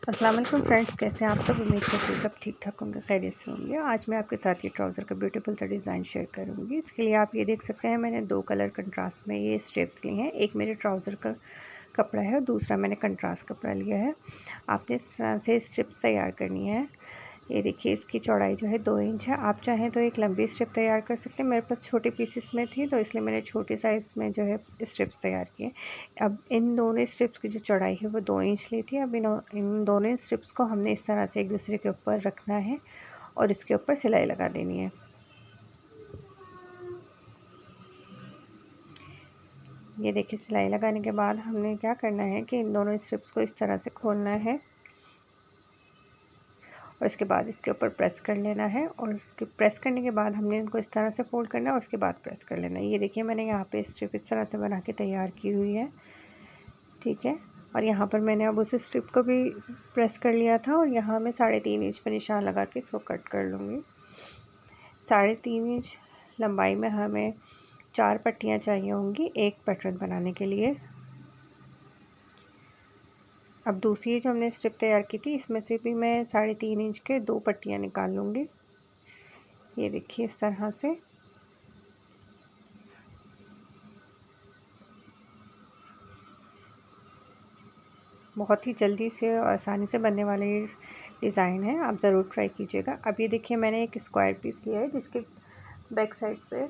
अस्सलाम वालेकुम फ्रेंड्स, कैसे हैं आप सब। उम्मीद करती हूँ सब ठीक ठाक होंगे, खैरियत से होंगे। आज मैं आपके साथ ये ट्राउज़र का ब्यूटीफुल सा डिज़ाइन शेयर करूँगी। इसके लिए आप ये देख सकते हैं, मैंने 2 कलर कंट्रास्ट में ये स्ट्रिप्स लिए हैं। एक मेरे ट्राउज़र का कपड़ा है और दूसरा मैंने कंट्रास्ट कपड़ा लिया है। आपने इस तरह से स्ट्रिप्स तैयार करनी है। ये देखिए, इसकी चौड़ाई जो है 2 इंच है। आप चाहें तो एक लंबी स्ट्रिप तैयार कर सकते हैं। मेरे पास छोटे पीसेस में थी तो इसलिए मैंने छोटे साइज़ में जो है स्ट्रिप्स तैयार किए। अब इन दोनों स्ट्रिप्स की जो चौड़ाई है वो 2 इंच ली थी। अब इन दोनों स्ट्रिप्स को हमने इस तरह से एक दूसरे के ऊपर रखना है और इसके ऊपर सिलाई लगा देनी है। ये देखिए, सिलाई लगाने के बाद हमने क्या करना है कि इन दोनों स्ट्रिप्स को इस तरह से खोलना है और इसके बाद इसके ऊपर प्रेस कर लेना है और उसके प्रेस करने के बाद हमने इनको इस तरह से फोल्ड करना है और उसके बाद प्रेस कर लेना है। ये देखिए, मैंने यहाँ पे स्ट्रिप इस तरह से बना के तैयार की हुई है, ठीक है। और यहाँ पर मैंने अब उस स्ट्रिप को भी प्रेस कर लिया था और यहाँ मैं 3.5 इंच पर निशान लगा के इसको कट कर लूँगी। 3.5 इंच लंबाई में हमें 4 पट्टियाँ चाहिए होंगी एक पैटर्न बनाने के लिए। अब दूसरी जो हमने स्ट्रिप तैयार की थी, इसमें से भी मैं 3.5 इंच के 2 पट्टियाँ निकाल लूँगी। ये देखिए, इस तरह से। बहुत ही जल्दी से और आसानी से बनने वाले डिज़ाइन है, आप ज़रूर ट्राई कीजिएगा। अब ये देखिए, मैंने एक स्क्वायर पीस लिया है जिसके बैक साइड पे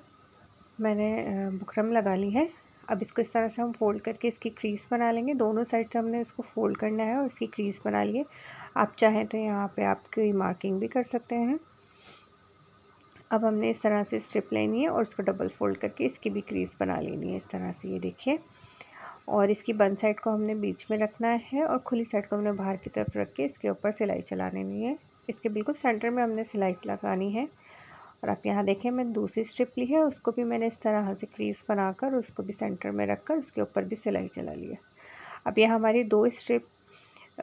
मैंने बुकरम लगा ली है। अब इसको इस तरह से हम फोल्ड करके इसकी क्रीज़ बना लेंगे। दोनों साइड से हमने इसको फोल्ड करना है और इसकी क्रीज़ बना लिए। आप चाहें तो यहाँ पे आप कोई मार्किंग भी कर सकते हैं। अब हमने इस तरह से स्ट्रिप लेनी है और उसको डबल फोल्ड करके इसकी भी क्रीज़ बना लेनी है इस तरह से। ये देखिए, और इसकी बंद साइड को हमने बीच में रखना है और खुली साइड को हमने बाहर की तरफ रख के इसके ऊपर सिलाई चला लेनी है। इसके बिल्कुल सेंटर में हमने सिलाई लगानी है। और आप यहाँ देखें, मैं दूसरी स्ट्रिप ली है, उसको भी मैंने इस तरह से क्रीज़ बनाकर उसको भी सेंटर में रखकर उसके ऊपर भी सिलाई चला लिया। अब यह हमारी 2 स्ट्रिप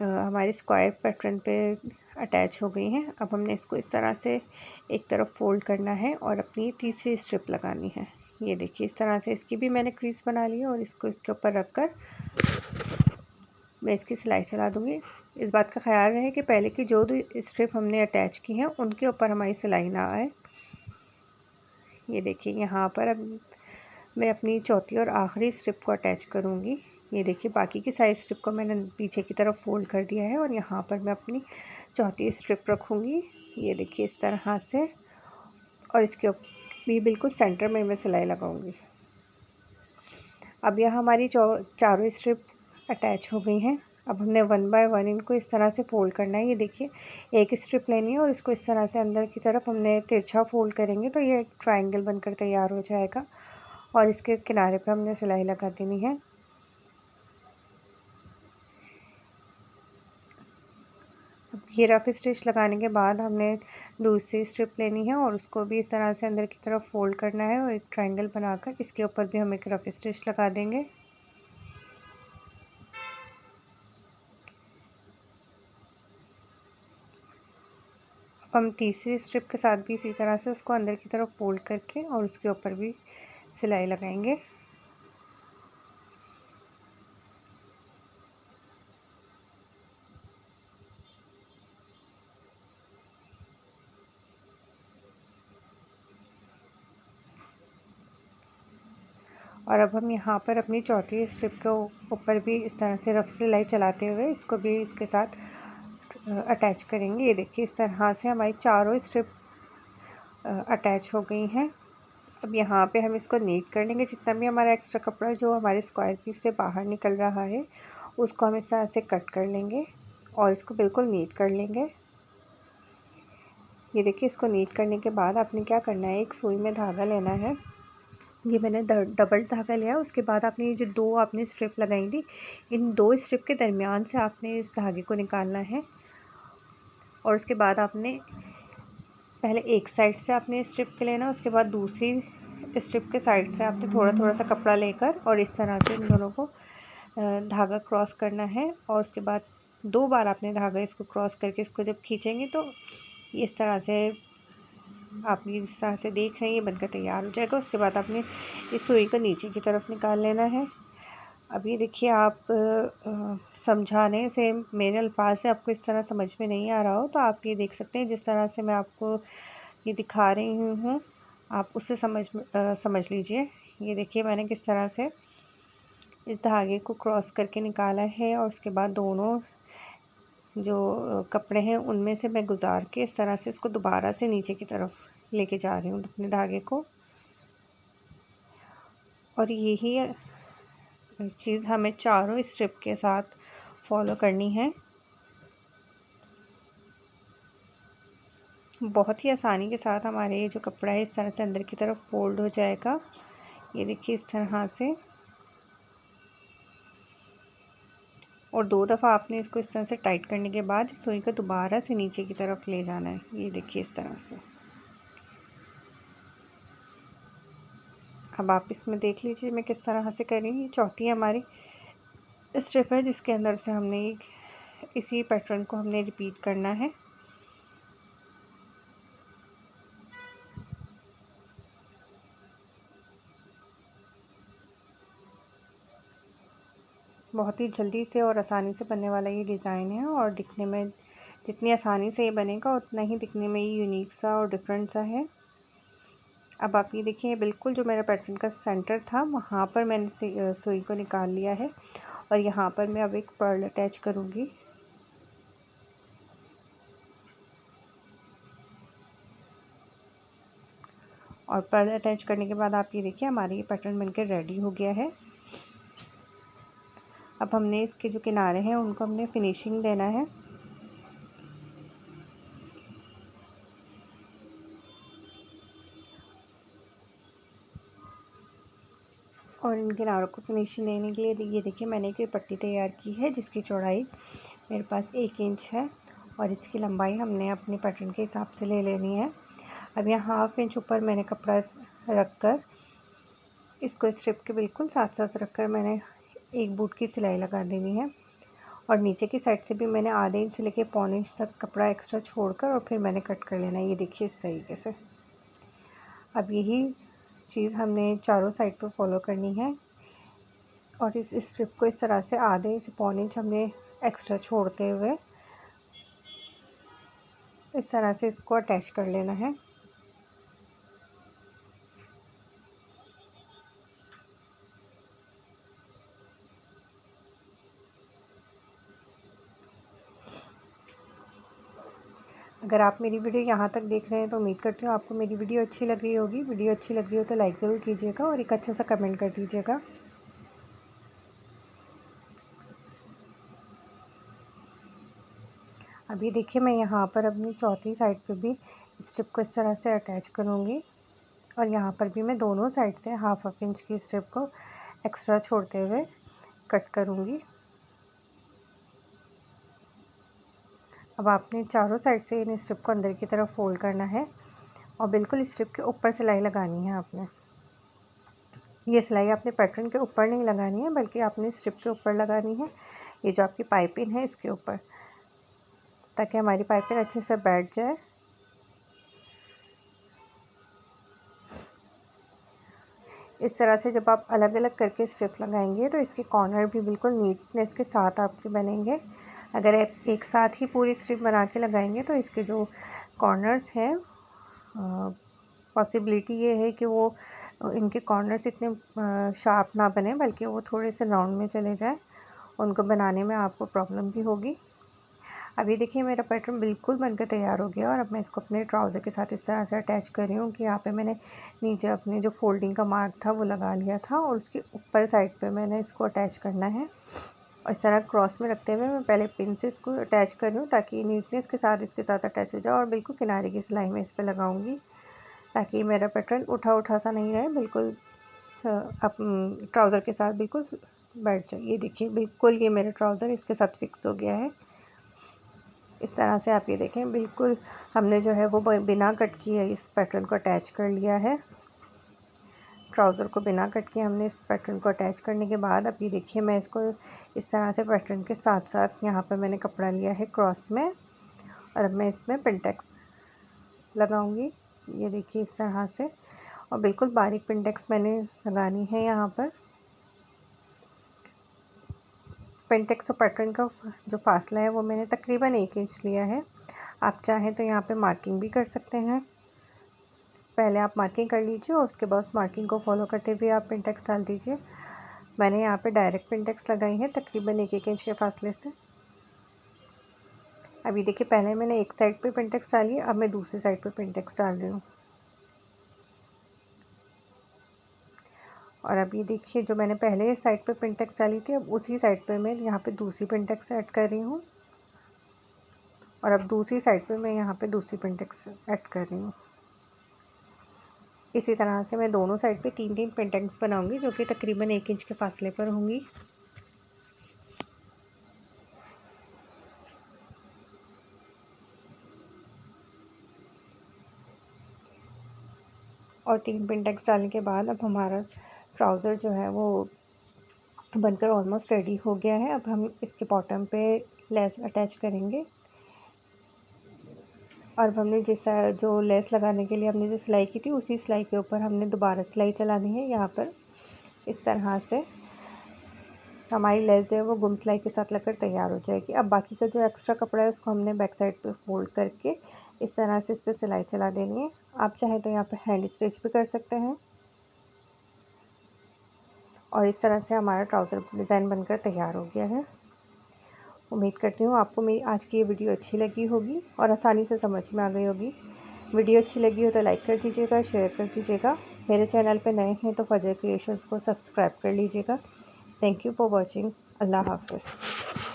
हमारे स्क्वायर पैटर्न पे अटैच हो गई हैं। अब हमने इसको इस तरह से एक तरफ फोल्ड करना है और अपनी तीसरी स्ट्रिप लगानी है। ये देखिए, इस तरह से इसकी भी मैंने क्रीज़ बना ली है और इसको इसके ऊपर रखकर मैं इसकी सिलाई चला दूँगी। इस बात का ख्याल रहे कि पहले की जो 2 स्ट्रिप हमने अटैच की हैं उनके ऊपर हमारी सिलाई ना आए। ये देखिए, यहाँ पर अब मैं अपनी चौथी और आखिरी स्ट्रिप को अटैच करूँगी। ये देखिए, बाकी की सारी स्ट्रिप को मैंने पीछे की तरफ फोल्ड कर दिया है और यहाँ पर मैं अपनी चौथी स्ट्रिप रखूँगी। ये देखिए, इस तरह से, और इसके भी बिल्कुल सेंटर में मैं सिलाई लगाऊँगी। अब यह हमारी चारों स्ट्रिप अटैच हो गई हैं। अब हमने 1 बाय 1 इनको इस तरह से फ़ोल्ड करना है। ये देखिए, एक स्ट्रिप लेनी है और इसको इस तरह से अंदर की तरफ हमने तिरछा फ़ोल्ड करेंगे तो ये एक ट्रायंगल बनकर तैयार हो जाएगा और इसके किनारे पे हमने सिलाई लगा देनी है। अब ये रफ़ स्टिच लगाने के बाद हमने दूसरी स्ट्रिप लेनी है और उसको भी इस तरह से अंदर की तरफ फ़ोल्ड करना है और एक ट्रायंगल बनाकर इसके ऊपर भी हम एक रफ़ स्टिच लगा देंगे। हम तीसरी स्ट्रिप के साथ भी इसी तरह से उसको अंदर की तरफ फोल्ड करके और उसके ऊपर भी सिलाई लगाएंगे। और अब हम यहाँ पर अपनी चौथी स्ट्रिप के ऊपर भी इस तरह से रफ सिलाई चलाते हुए इसको भी इसके साथ अटैच करेंगे। ये देखिए, इस तरह से हमारी चारों स्ट्रिप अटैच हो गई हैं। अब यहाँ पे हम इसको नीट कर लेंगे। जितना भी हमारा एक्स्ट्रा कपड़ा जो हमारे स्क्वायर पीस से बाहर निकल रहा है उसको हम इस तरह से कट कर लेंगे और इसको बिल्कुल नीट कर लेंगे। ये देखिए, इसको नीट करने के बाद आपने क्या करना है, एक सुई में धागा लेना है। ये मैंने डबल धागा लिया। उसके बाद आपने ये जो 2 आपने स्ट्रिप लगाई थी, इन 2 स्ट्रिप के दरमियान से आपने इस धागे को निकालना है और उसके बाद आपने पहले एक साइड से आपने स्ट्रिप के लेना, उसके बाद दूसरी स्ट्रिप के साइड से आपने थोड़ा थोड़ा सा कपड़ा लेकर और इस तरह से इन दोनों को धागा क्रॉस करना है और उसके बाद 2 बार आपने धागा इसको क्रॉस करके इसको जब खींचेंगे तो इस तरह से आप ये जिस तरह से देख रहे हैं ये बनकर तैयार हो जाएगा। उसके बाद आपने इस सुई को नीचे की तरफ निकाल लेना है। अब ये देखिए, आप समझाने से, मेरे अल्फाज से आपको इस तरह समझ में नहीं आ रहा हो तो आप ये देख सकते हैं, जिस तरह से मैं आपको ये दिखा रही हूँ आप उससे समझ लीजिए। ये देखिए मैंने किस तरह से इस धागे को क्रॉस करके निकाला है और उसके बाद दोनों जो कपड़े हैं उनमें से मैं गुजार के इस तरह से इसको दोबारा से नीचे की तरफ लेके जा रही हूँ अपने धागे को। और यही चीज़ हमें चारों स्ट्रिप के साथ फॉलो करनी है। बहुत ही आसानी के साथ हमारे ये जो कपड़ा है इस तरह से अंदर की तरफ फोल्ड हो जाएगा। ये देखिए इस तरह से, और 2 दफ़ा आपने इसको इस तरह से टाइट करने के बाद सुई को दोबारा से नीचे की तरफ ले जाना है। ये देखिए इस तरह से। अब आप इसमें देख लीजिए मैं किस तरह से कर रही हूँ। ये चौथी हमारी स्टेप है जिसके अंदर से हमने इसी पैटर्न को हमने रिपीट करना है। बहुत ही जल्दी से और आसानी से बनने वाला ये डिज़ाइन है, और दिखने में जितनी आसानी से ये बनेगा उतना ही दिखने में ये यूनिक सा और डिफरेंट सा है। अब आप ये देखिए बिल्कुल जो मेरा पैटर्न का सेंटर था वहाँ पर मैंने सुई को निकाल लिया है, और यहाँ पर मैं अब एक पर्ल अटैच करूँगी। और पर्ल अटैच करने के बाद आप ये देखिए हमारा ये पैटर्न बनकर रेडी हो गया है। अब हमने इसके जो किनारे हैं उनको हमने फिनिशिंग देना है। और इन किनारों को फिनिशिंग देने के लिए ये देखिए मैंने एक पट्टी तैयार की है जिसकी चौड़ाई मेरे पास 1 इंच है, और इसकी लंबाई हमने अपने पैटर्न के हिसाब से ले लेनी है। अब यहाँ 1/2 इंच ऊपर मैंने कपड़ा रख कर इसको स्ट्रिप के बिल्कुल साथ साथ रख कर मैंने एक बूट की सिलाई लगा देनी है, और नीचे की साइड से भी मैंने आधे इंच से लेके पौने इंच तक कपड़ा एक्स्ट्रा छोड़कर और फिर मैंने कट कर लेना है। ये देखिए इस तरीके से। अब यही चीज़ हमने चारों साइड पर फॉलो करनी है, और इस स्ट्रिप को इस तरह से आधे से पौने इंच हमने एक्स्ट्रा छोड़ते हुए इस तरह से इसको अटैच कर लेना है। अगर आप मेरी वीडियो यहाँ तक देख रहे हैं तो उम्मीद करती हूँ आपको मेरी वीडियो अच्छी लग रही होगी। वीडियो अच्छी लग रही हो तो लाइक ज़रूर कीजिएगा और एक अच्छा सा कमेंट कर दीजिएगा। अभी देखिए मैं यहाँ पर अपनी चौथी साइड पे भी स्ट्रिप को इस तरह से अटैच करूँगी, और यहाँ पर भी मैं दोनों साइड से 1/2 इंच की स्ट्रिप को एक्स्ट्रा छोड़ते हुए कट करूँगी। अब आपने चारों साइड से इन स्ट्रिप को अंदर की तरफ फोल्ड करना है, और बिल्कुल स्ट्रिप के ऊपर सिलाई लगानी है आपने। ये सिलाई आपने पैटर्न के ऊपर नहीं लगानी है बल्कि आपने स्ट्रिप के ऊपर लगानी है, ये जो आपकी पाइपिंग है इसके ऊपर, ताकि हमारी पाइपिंग अच्छे से बैठ जाए। इस तरह से जब आप अलग अलग करके स्ट्रिप लगाएंगे तो इसके कॉर्नर भी बिल्कुल नीटनेस के साथ आपके बनेंगे। अगर आप एक साथ ही पूरी स्ट्रिप बना के लगाएंगे तो इसके जो कॉर्नर्स हैं पॉसिबिलिटी ये है कि वो इनके कॉर्नर्स इतने शार्प ना बने बल्कि वो थोड़े से राउंड में चले जाए, उनको बनाने में आपको प्रॉब्लम भी होगी। अभी देखिए मेरा पैटर्न बिल्कुल बनकर तैयार हो गया, और अब मैं इसको अपने ट्राउज़र के साथ इस तरह से अटैच कर रही हूँ कि यहाँ पे मैंने नीचे अपने जो फोल्डिंग का मार्क था वो लगा लिया था, और उसके ऊपर साइड पे मैंने इसको अटैच करना है। और इस तरह क्रॉस में रखते हुए मैं पहले पिन से इसको अटैच कर रही हूँ ताकि नीटनेस के साथ इसके साथ अटैच हो जाए, और बिल्कुल किनारे की सिलाई में इस पर लगाऊँगी ताकि मेरा पैटर्न उठा उठा सा नहीं रहे, बिल्कुल अब ट्राउज़र के साथ बिल्कुल बैठ जाए। ये देखिए बिल्कुल ये मेरा ट्राउज़र इसके साथ फिक्स हो गया है। इस तरह से आप ये देखें बिल्कुल हमने जो है वो बिना कट किए इस पैटर्न को अटैच कर लिया है। ट्राउज़र को बिना कट किए हमने इस पैटर्न को अटैच करने के बाद अब ये देखिए मैं इसको इस तरह से पैटर्न के साथ साथ यहाँ पर मैंने कपड़ा लिया है क्रॉस में, और अब मैं इसमें पिनटेक्स लगाऊंगी। ये देखिए इस तरह से, और बिल्कुल बारीक पिनटेक्स मैंने लगानी है यहाँ पर। पेंटेक्स और पैटर्न का जो फासला है वो मैंने तकरीबन 1 इंच लिया है। आप चाहें तो यहाँ पे मार्किंग भी कर सकते हैं। पहले आप मार्किंग कर लीजिए और उसके बाद उस मार्किंग को फॉलो करते हुए आप पेंटेक्स डाल दीजिए। मैंने यहाँ पे डायरेक्ट पेंटेक्स लगाई है तकरीबन 1-1 इंच के फासले से। अभी देखिए, पहले मैंने एक साइड पे पेंटेक्स डाली है, अब मैं दूसरी साइड पे पेंटेक्स डाल रही हूँ। और अब ये देखिए, जो मैंने पहले साइड पे पेंटेक्स डाली थी, अब उसी साइड पे मैं यहाँ पे दूसरी पेंटेक्स ऐड कर रही हूँ। और अब दूसरी साइड पे मैं यहाँ पे दूसरी पेंटेक्स ऐड कर रही हूँ। इसी तरह से मैं दोनों साइड पे 3-3 पेंटेक्स बनाऊंगी, जो कि तकरीबन 1 इंच के फासले पर होंगी। और 3 पेंटेक्स डालने के बाद अब हमारा ट्राउज़र जो है वो बनकर ऑलमोस्ट रेडी हो गया है। अब हम इसके बॉटम पे लेस अटैच करेंगे। और अब हमने जो लेस लगाने के लिए हमने जो सिलाई की थी, उसी सिलाई के ऊपर हमने दोबारा सिलाई चलानी है। यहाँ पर इस तरह से हमारी लेस जो है वो गुम सिलाई के साथ लगकर तैयार हो जाएगी। अब बाकी का जो एक्स्ट्रा कपड़ा है उसको हमने बैक साइड पे फोल्ड करके इस तरह से इस पर सिलाई चला देनी है। आप चाहें तो यहाँ पे हैंड स्टिच भी कर सकते हैं। और इस तरह से हमारा ट्राउज़र डिज़ाइन बनकर तैयार हो गया है। उम्मीद करती हूँ आपको मेरी आज की ये वीडियो अच्छी लगी होगी और आसानी से समझ में आ गई होगी। वीडियो अच्छी लगी हो तो लाइक कर दीजिएगा, शेयर कर दीजिएगा। मेरे चैनल पे नए हैं तो फजर क्रिएशंस को सब्सक्राइब कर लीजिएगा। Thank you for watching. अल्लाह हाफ़िज़।